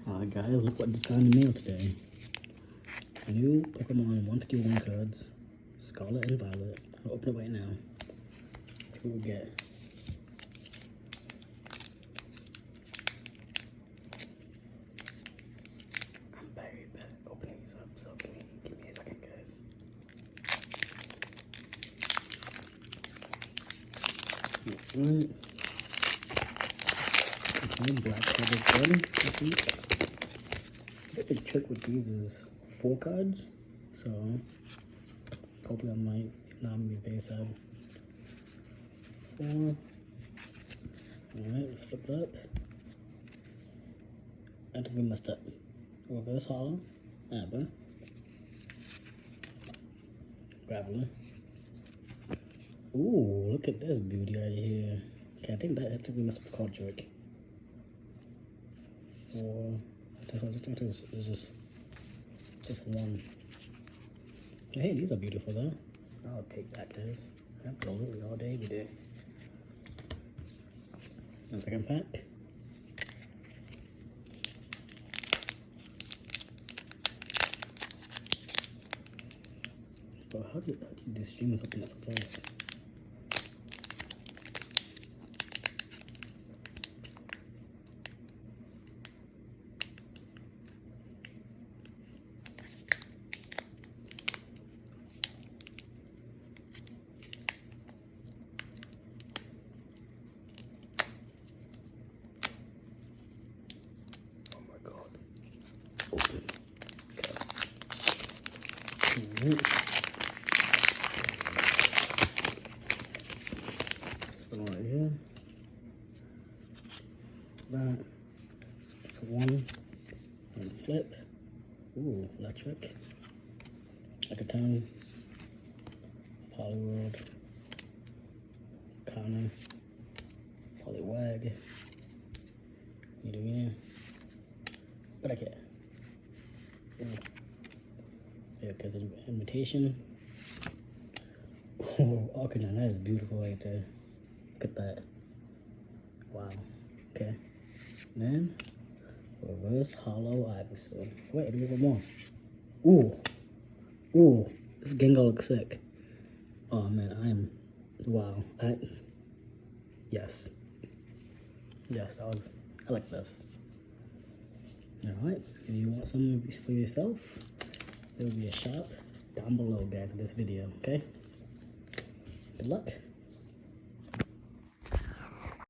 Alright guys, look what just got in the mail today. New Pokemon 151 cards, Scarlet and Violet. I'll open it right now. See what we get. I'm very bad at opening these up, so give me a second, guys. Alright. Okay, black covered card, I think. I think the trick with these is 4 cards, so hopefully I might not be very sad. 4. Alright, let's flip it up. I think we messed up. Reverse hollow, Aber, Graveler. Ooh, look at this beauty right here. Okay, I think we messed up the card trick. 4. It's just 1. Hey, these are beautiful though. I'll take that, guys. Absolutely, all day, every day. And second pack. But how do you do stream something that's place? Open. Okay. This one right here. That. It's 1. And flip. Ooh, electric. Like a tongue. Poliwhirl. Connor. Poliwag. You do yeah. But I can't. Yeah, because of invitation. Oh, okay, now that is beautiful right there. Look at that. Wow. Okay. And then reverse hollow Ivysaur. Wait, there's one more. Ooh. Ooh. This Gengar looks sick. Oh man, wow. Yes. Yes, I like this. Alright, if you want some for yourself, there will be a shop down below, guys, in this video, okay? Good luck.